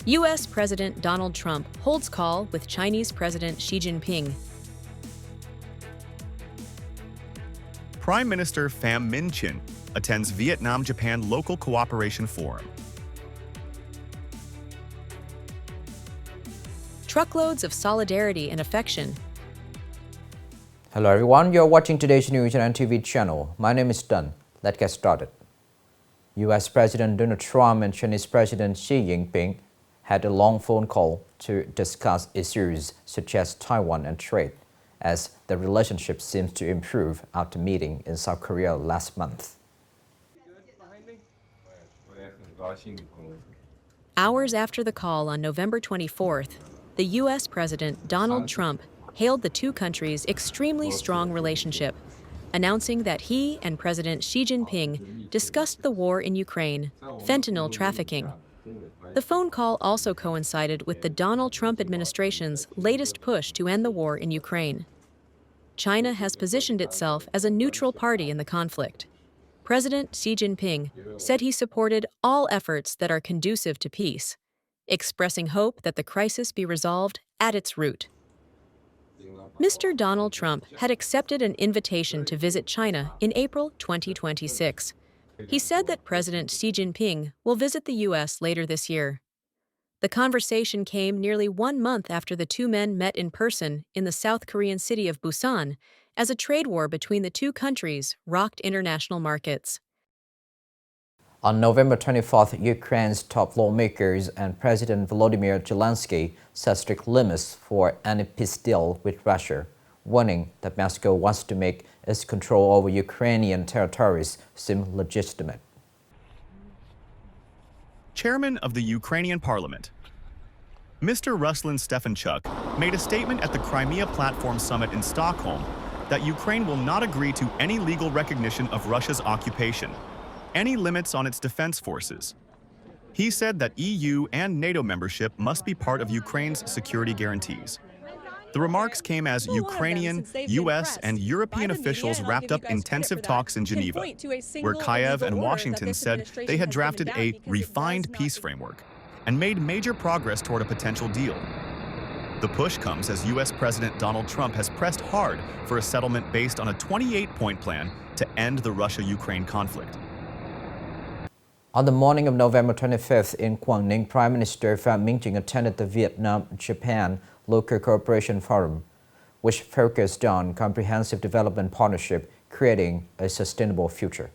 U.S. President Donald Trump holds call with Chinese President Xi Jinping. Prime Minister Pham Chinh attends Vietnam-Japan Local Cooperation Forum. Truckloads of solidarity and affection. Hello everyone, you're watching today's news on TV channel. My name is Đăng. Let's get started. U.S. President Donald Trump and Chinese President Xi Jinping had a long phone call to discuss issues such as Taiwan and trade, as the relationship seems to improve after meeting in South Korea last month. Hours after the call on November 24th, the U.S. President Donald Trump hailed the two countries' extremely strong relationship, announcing that he and President Xi Jinping discussed the war in Ukraine, fentanyl trafficking. The phone call also coincided with the Donald Trump administration's latest push to end the war in Ukraine. China has positioned itself as a neutral party in the conflict. President Xi Jinping said he supported all efforts that are conducive to peace, expressing hope that the crisis be resolved at its root. Mr. Donald Trump had accepted an invitation to visit China in April 2026. He said that President Xi Jinping will visit the U.S. later this year. The conversation came nearly 1 month after the two men met in person in the South Korean city of Busan as a trade war between the two countries rocked international markets. On November 24th, Ukraine's top lawmakers and President Volodymyr Zelensky set strict limits for any peace deal with Russia, warning that Moscow wants to make its control over Ukrainian territories seem legitimate. Chairman of the Ukrainian Parliament, Mr. Ruslan Stefanchuk, made a statement at the Crimea Platform Summit in Stockholm that Ukraine will not agree to any legal recognition of Russia's occupation, any limits on its defense forces. He said that EU and NATO membership must be part of Ukraine's security guarantees. The remarks came as Ukrainian, US, and European officials wrapped up intensive talks in Geneva, where Kyiv and Washington said they had drafted a refined peace framework and made major progress toward a potential deal. The push comes as US President Donald Trump has pressed hard for a settlement based on a 28-point plan to end the Russia-Ukraine conflict. On the morning of November 25th in Quảng Ninh, Prime Minister Pham attended the Vietnam-Japan Local Cooperation Forum, which focused on comprehensive development partnership, creating a sustainable future.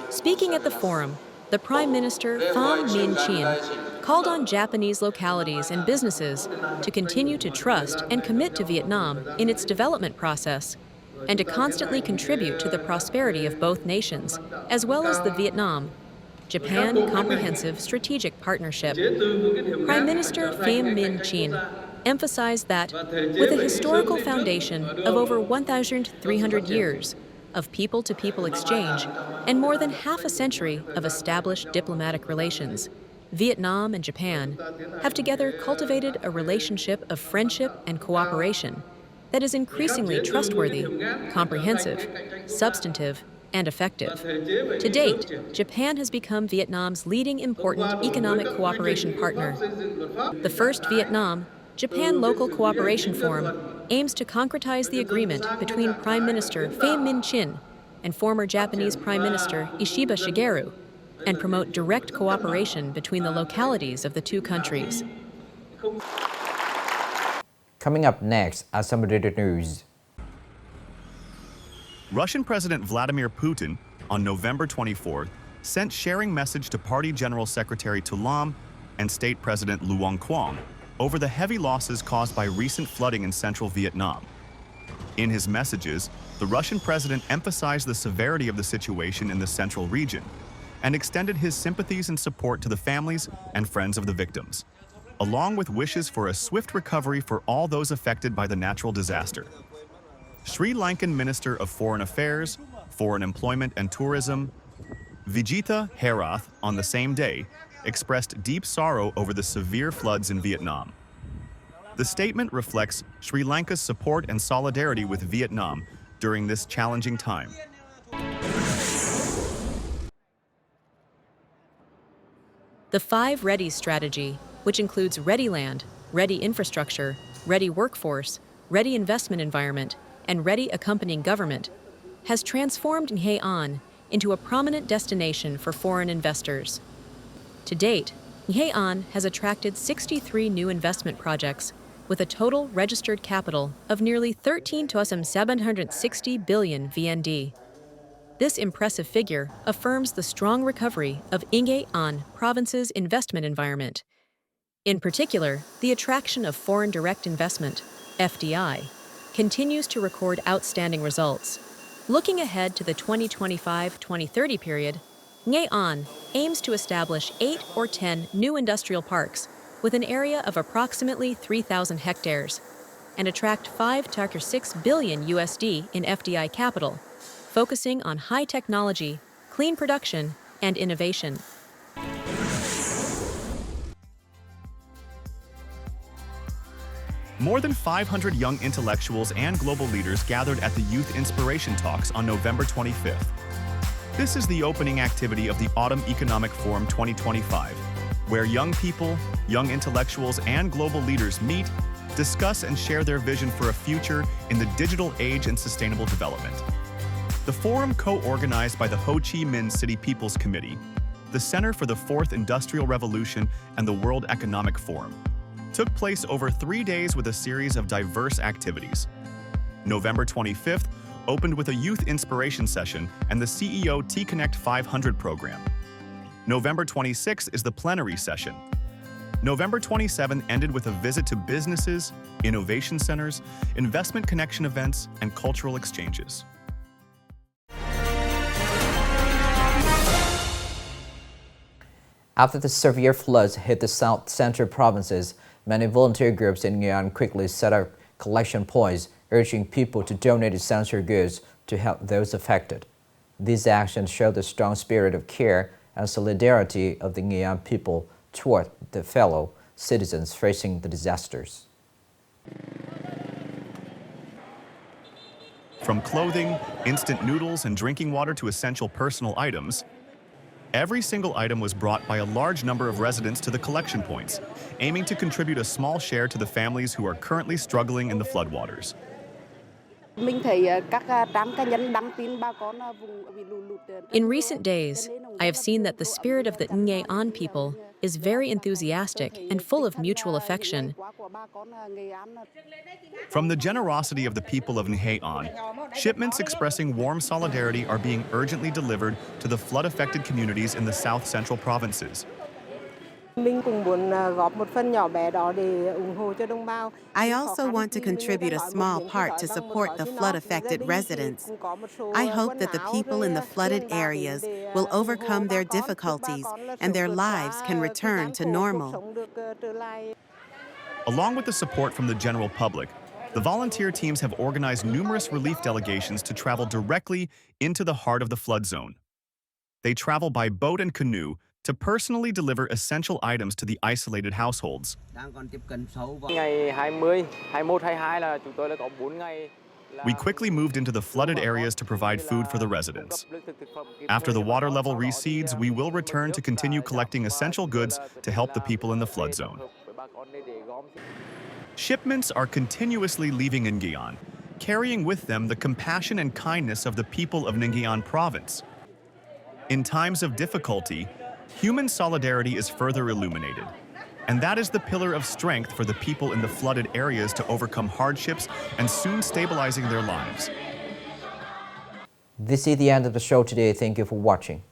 Speaking at the forum, the Prime Minister Pham called on Japanese localities and businesses to continue to trust and commit to Vietnam in its development process, and to constantly contribute to the prosperity of both nations, as well as the Vietnam-Japan Comprehensive Strategic Partnership. Prime Minister Pham emphasized that, with a historical foundation of over 1,300 years of people-to-people exchange and more than half a century of established diplomatic relations, Vietnam and Japan have together cultivated a relationship of friendship and cooperation that is increasingly trustworthy, comprehensive, substantive, and effective. To date, Japan has become Vietnam's leading important economic cooperation partner. The first Vietnam-Japan Local Cooperation Forum aims to concretize the agreement between Prime Minister Pham and former Japanese Prime Minister Ishiba Shigeru, and promote direct cooperation between the localities of the two countries. Coming up next are some related news. Russian President Vladimir Putin, on November 24th, sent sharing message to Party General Secretary Tu Lam and State President Luong Quang over the heavy losses caused by recent flooding in central Vietnam. In his messages, the Russian president emphasized the severity of the situation in the central region and extended his sympathies and support to the families and friends of the victims, along with wishes for a swift recovery for all those affected by the natural disaster. Sri Lankan Minister of Foreign Affairs, Foreign Employment and Tourism, Vijitha Herath, on the same day, expressed deep sorrow over the severe floods in Vietnam. The statement reflects Sri Lanka's support and solidarity with Vietnam during this challenging time. The 5 Readies strategy, which includes ready land, ready infrastructure, ready workforce, ready investment environment, and ready accompanying government, has transformed Nghe An into a prominent destination for foreign investors. To date, Nghe An has attracted 63 new investment projects with a total registered capital of nearly 13,760 billion VND. This impressive figure affirms the strong recovery of Nghe An province's investment environment. In particular, the attraction of foreign direct investment, FDI, continues to record outstanding results. Looking ahead to the 2025-2030 period, Nghe An aims to establish 8 or 10 new industrial parks with an area of approximately 3,000 hectares and attract 5 to 6 billion USD in FDI capital, focusing on high technology, clean production, and innovation. More than 500 young intellectuals and global leaders gathered at the Youth Inspiration Talks on November 25th. This is the opening activity of the Autumn Economic Forum 2025, where young people, young intellectuals, and global leaders meet, discuss, and share their vision for a future in the digital age and sustainable development. The forum, co-organized by the Ho Chi Minh City People's Committee, the Center for the Fourth Industrial Revolution, and the World Economic Forum, took place over 3 days with a series of diverse activities. November 25th opened with a youth inspiration session and the CEO T-Connect 500 program. November 26th is the plenary session. November 27th ended with a visit to businesses, innovation centers, investment connection events, and cultural exchanges. After the severe floods hit the South Central provinces, many volunteer groups in Nghệ An quickly set up collection points, urging people to donate essential goods to help those affected. These actions show the strong spirit of care and solidarity of the Nghệ An people toward their fellow citizens facing the disasters. From clothing, instant noodles, and drinking water to essential personal items, every single item was brought by a large number of residents to the collection points, aiming to contribute a small share to the families who are currently struggling in the floodwaters. In recent days, I have seen that the spirit of the Nghe An people is very enthusiastic and full of mutual affection. From the generosity of the people of Nghe An, shipments expressing warm solidarity are being urgently delivered to the flood-affected communities in the South Central provinces. I also want to contribute a small part to support the flood-affected residents. I hope that the people in the flooded areas will overcome their difficulties and their lives can return to normal. Along with the support from the general public, the volunteer teams have organized numerous relief delegations to travel directly into the heart of the flood zone. They travel by boat and canoe to personally deliver essential items to the isolated households. We quickly moved into the flooded areas to provide food for the residents. After the water level recedes, we will return to continue collecting essential goods to help the people in the flood zone. Shipments are continuously leaving Nghe An, carrying with them the compassion and kindness of the people of Nghe An province. In times of difficulty, human solidarity is further illuminated, and that is the pillar of strength for the people in the flooded areas to overcome hardships and soon stabilizing their lives. This is the end of the show today. Thank you for watching.